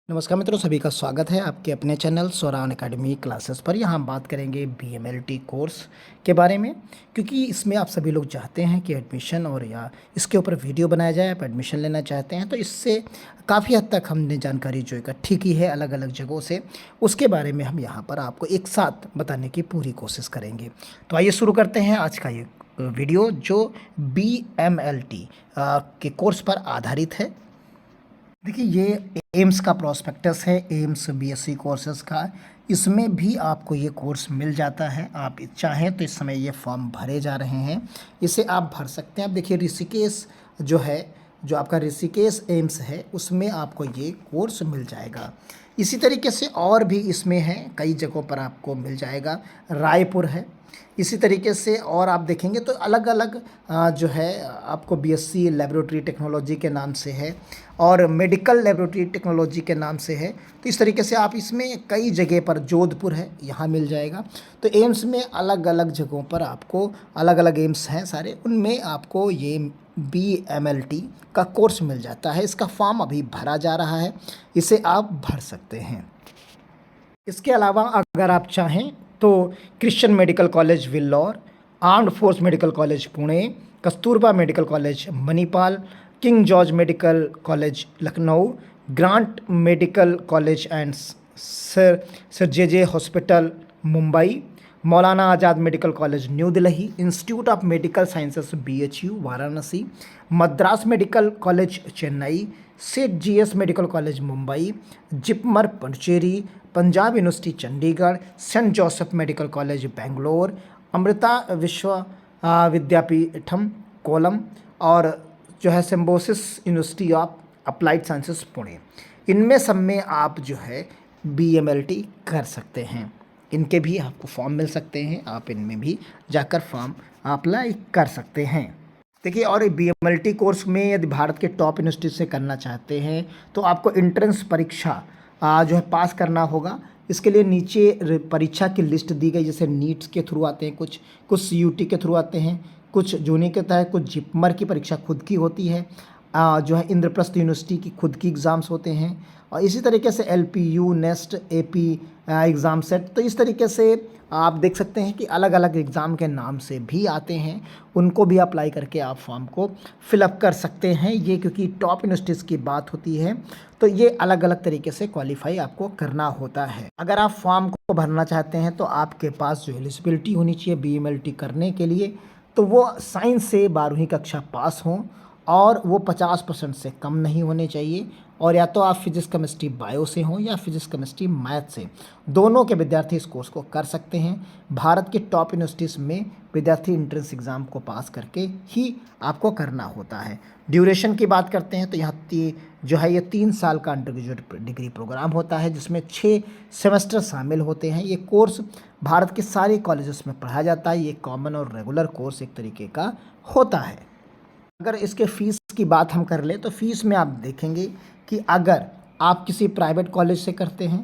नमस्कार मित्रों, सभी का स्वागत है आपके अपने चैनल स्वरान एकेडमी क्लासेस पर। यहाँ हम बात करेंगे बीएमएलटी कोर्स के बारे में, क्योंकि इसमें आप सभी लोग चाहते हैं कि एडमिशन और या इसके ऊपर वीडियो बनाया जाए। आप एडमिशन लेना चाहते हैं तो इससे काफ़ी हद तक हमने जानकारी जो इकट्ठी की है अलग अलग जगहों से, उसके बारे में हम यहाँ पर आपको एक साथ बताने की पूरी कोशिश करेंगे। तो आइए शुरू करते हैं आज का ये वीडियो, जो बीएमएलटी के कोर्स पर आधारित है। देखिए, ये एम्स का प्रॉस्पेक्टस है, एम्स बीएससी कोर्सेज का। इसमें भी आपको ये कोर्स मिल जाता है। आप चाहें तो इस समय ये फॉर्म भरे जा रहे हैं, इसे आप भर सकते हैं। आप देखिए, ऋषिकेश जो है, जो आपका ऋषिकेश एम्स है, उसमें आपको ये कोर्स मिल जाएगा। इसी तरीके से और भी इसमें है, कई जगहों पर आपको मिल जाएगा। रायपुर है। इसी तरीके से और आप देखेंगे तो अलग अलग जो है आपको बीएससी लेबोरेटरी टेक्नोलॉजी के नाम से है और मेडिकल लेबोरेटरी टेक्नोलॉजी के नाम से है। तो इस तरीके से आप इसमें कई जगह पर, जोधपुर है, यहाँ मिल जाएगा। तो एम्स में अलग अलग जगहों पर आपको, अलग अलग एम्स हैं सारे, उनमें आपको ये बीएमएलटी का कोर्स मिल जाता है। इसका फॉर्म अभी भरा जा रहा है, इसे आप भर सकते हैं। इसके अलावा अगर आप चाहें तो Christian medical college Vellore, armed force medical college Pune, Kasturba medical college Manipal, king George medical college Lucknow, Grant medical college and sir J hospital Mumbai, Maulana Azad medical college new Delhi, institute of medical sciences BHU Varanasi, Madras medical college Chennai, Seth GS medical college Mumbai, JIPMER Puducherry, Punjab university Chandigarh, saint Joseph medical college Bangalore, Amrita Vishwa Vidyapeetham Kollam और जो है Symbiosis university of applied sciences Pune. इनमें सब में आप जो है BMLT कर सकते हैं। इनके भी आपको फॉर्म मिल सकते हैं, आप इनमें भी जाकर फॉर्म अप्लाई कर सकते हैं। देखिए, और बीएमएलटी कोर्स में यदि भारत के टॉप यूनिवर्सिटी से करना चाहते हैं तो आपको एंट्रेंस परीक्षा जो है पास करना होगा। इसके लिए नीचे परीक्षा की लिस्ट दी गई, जैसे नीट्स के थ्रू आते हैं, कुछ सीयूटी के थ्रू आते हैं, कुछ जूनी के तहत, कुछ जिपमर की परीक्षा खुद की होती है, जो है इंद्रप्रस्थ यूनिवर्सिटी की खुद की एग्ज़ाम्स होते हैं, और इसी तरीके से LPU, nest, AP exam set. तो इस तरीके से आप देख सकते हैं कि अलग अलग एग्ज़ाम के नाम से भी आते हैं, उनको भी अप्लाई करके आप फॉर्म को फिलअप कर सकते हैं। ये क्योंकि टॉप यूनिवर्सिटीज़ की बात होती है तो ये अलग अलग तरीके से क्वालिफाई आपको करना होता है। अगर आप फॉर्म को भरना चाहते हैं तो आपके पास जो एलिजिबिलिटी होनी चाहिए बीएमएलटी करने के लिए, तो वो साइंस से 12वीं कक्षा पास हों और वो 50% से कम नहीं होने चाहिए, और या तो आप फिजिक्स केमिस्ट्री बायो से हों या फिजिक्स केमिस्ट्री मैथ से, दोनों के विद्यार्थी इस कोर्स को कर सकते हैं। भारत के टॉप यूनिवर्सिटीज़ में विद्यार्थी एंट्रेंस एग्ज़ाम को पास करके ही आपको करना होता है। ड्यूरेशन की बात करते हैं तो यहाँ जो है ये 3 साल का अंडर ग्रेजुएट डिग्री प्रोग्राम होता है, जिसमें 6 सेमेस्टर शामिल होते हैं। ये कोर्स भारत के सारे कॉलेजेस में पढ़ाया जाता है। ये कॉमन और रेगुलर कोर्स एक तरीके का होता है। अगर इसके फ़ीस की बात हम कर लें तो फ़ीस में आप देखेंगे कि अगर आप किसी प्राइवेट कॉलेज से करते हैं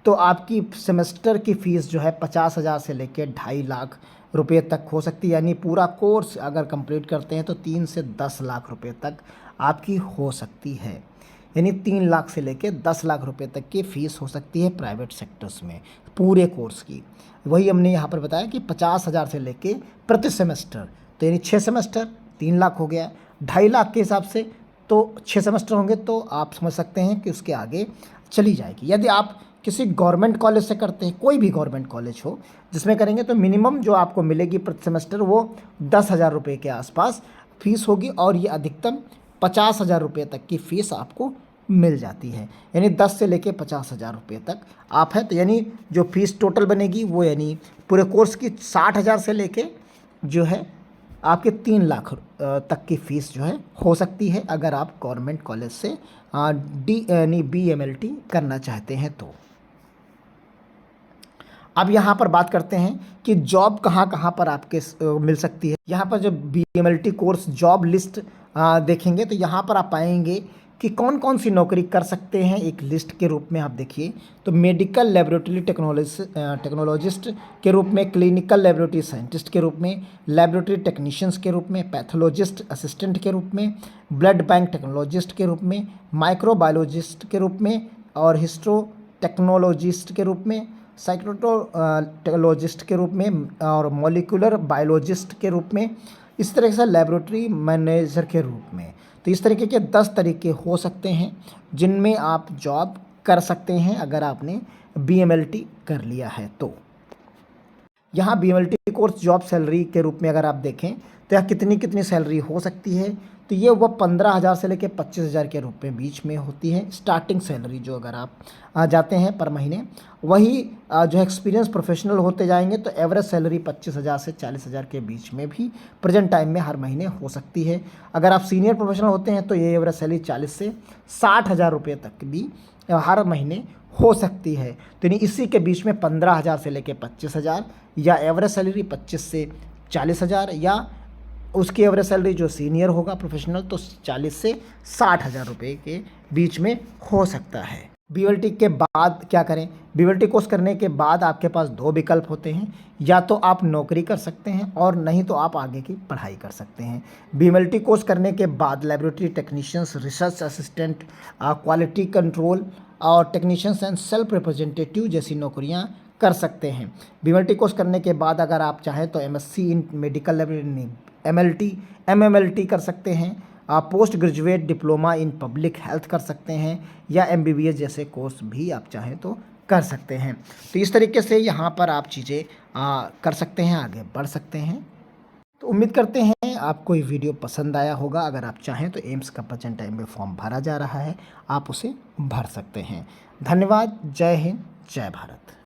तो आपकी सेमेस्टर की फ़ीस जो है 50,000 से लेकर 2.5 लाख रुपए तक हो सकती है। यानी पूरा कोर्स अगर कंप्लीट करते हैं तो 3 से 10 लाख रुपए तक आपकी हो सकती है। यानी 3 लाख से लेकर 10 लाख रुपए तक की फ़ीस हो सकती है प्राइवेट सेक्टर्स में पूरे कोर्स की। वही हमने यहाँ पर बताया कि 50,000 से लेके प्रति सेमेस्टर, तो यानी 6 सेमेस्टर 3 लाख हो गया। 2.5 लाख के हिसाब से तो 6 सेमेस्टर होंगे तो आप समझ सकते हैं कि उसके आगे चली जाएगी। यदि आप किसी गवर्नमेंट कॉलेज से करते हैं, कोई भी गवर्नमेंट कॉलेज हो जिसमें करेंगे, तो मिनिमम जो आपको मिलेगी प्रति सेमेस्टर वो 10,000 रुपये के आसपास फ़ीस होगी, और ये अधिकतम 50,000 रुपये तक की फ़ीस आपको मिल जाती है। यानी 10 से लेके 50,000 रुपये तक आप है, तो यानी जो फ़ीस टोटल बनेगी वो यानी पूरे कोर्स की 60,000 से लेके जो है आपके 3 लाख तक की फ़ीस जो है हो सकती है, अगर आप गवर्नमेंट कॉलेज से बीएमएलटी करना चाहते हैं तो। अब यहाँ पर बात करते हैं कि जॉब कहाँ कहाँ पर आपके मिल सकती है। यहाँ पर जब बीएमएलटी कोर्स जॉब लिस्ट देखेंगे तो यहाँ पर आप पाएंगे कि कौन कौन सी नौकरी कर सकते हैं। एक लिस्ट के रूप में आप देखिए तो मेडिकल लेबोरेटरी टेक्नोलॉजिस्ट के रूप में, क्लिनिकल लेबोरेटरी साइंटिस्ट के रूप में, लेबोरेटरी टेक्नीशियंस के रूप में, पैथोलॉजिस्ट असिस्टेंट के रूप में, ब्लड बैंक टेक्नोलॉजिस्ट के रूप में, माइक्रोबायोलॉजिस्ट के रूप में, और हिस्ट्रो टेक्नोलॉजिस्ट के रूप में, साइक्रोटोलॉजिस्ट के रूप में और मॉलिक्यूलर बायोलॉजिस्ट के रूप में, इस तरह से लेबोरेटरी मैनेजर के रूप में। तो इस तरीके के 10 तरीके हो सकते हैं जिनमें आप जॉब कर सकते हैं अगर आपने बीएमएलटी कर लिया है तो। यहाँ बीएमएलटी कोर्स जॉब सैलरी के रूप में अगर आप देखें तो यहाँ कितनी कितनी सैलरी हो सकती है, तो ये वह 15,000 से लेकर 25,000 के रूप में बीच में होती है स्टार्टिंग सैलरी जो अगर आप जाते हैं पर महीने। वही जो एक्सपीरियंस प्रोफेशनल होते जाएंगे तो एवरेज सैलरी 25,000 से 40,000 के बीच में भी प्रेजेंट टाइम में हर महीने हो सकती है। अगर आप सीनियर प्रोफेशनल होते हैं तो ये एवरेज सैलरी 40 से 60,000 रुपये तक भी हर महीने हो सकती है। तो यानी इसी के बीच में 15,000 से लेकर 25,000 या एवरेज सैलरी 25 से 40,000 या उसकी एवरेज सैलरी जो सीनियर होगा प्रोफेशनल तो 40 से 60,000 रुपये के बीच में हो सकता है। बीएलटी के बाद क्या करें? बीएलटी कोर्स करने के बाद आपके पास 2 विकल्प होते हैं, या तो आप नौकरी कर सकते हैं और नहीं तो आप आगे की पढ़ाई कर सकते हैं। बीएलटी कोर्स करने के बाद laboratory technicians, research assistant, quality control और टेक्नीशियंस एंड सेल्फ रिप्रेजेंटेटिव जैसी नौकरियां कर सकते हैं। बीएलटी कोर्स करने के बाद अगर आप चाहें तो MSc in medical laboratory, MLT, MMLT कर सकते हैं। आप post graduate diploma in public health कर सकते हैं या एमबीबीएस जैसे कोर्स भी आप चाहें तो कर सकते हैं। तो इस तरीके से यहाँ पर आप चीज़ें कर सकते हैं, आगे बढ़ सकते हैं। तो उम्मीद करते हैं आपको ये वीडियो पसंद आया होगा। अगर आप चाहें तो एम्स का प्रेजेंट टाइम में फॉर्म भरा जा रहा है, आप उसे भर सकते हैं। धन्यवाद। जय हिंद, जय भारत।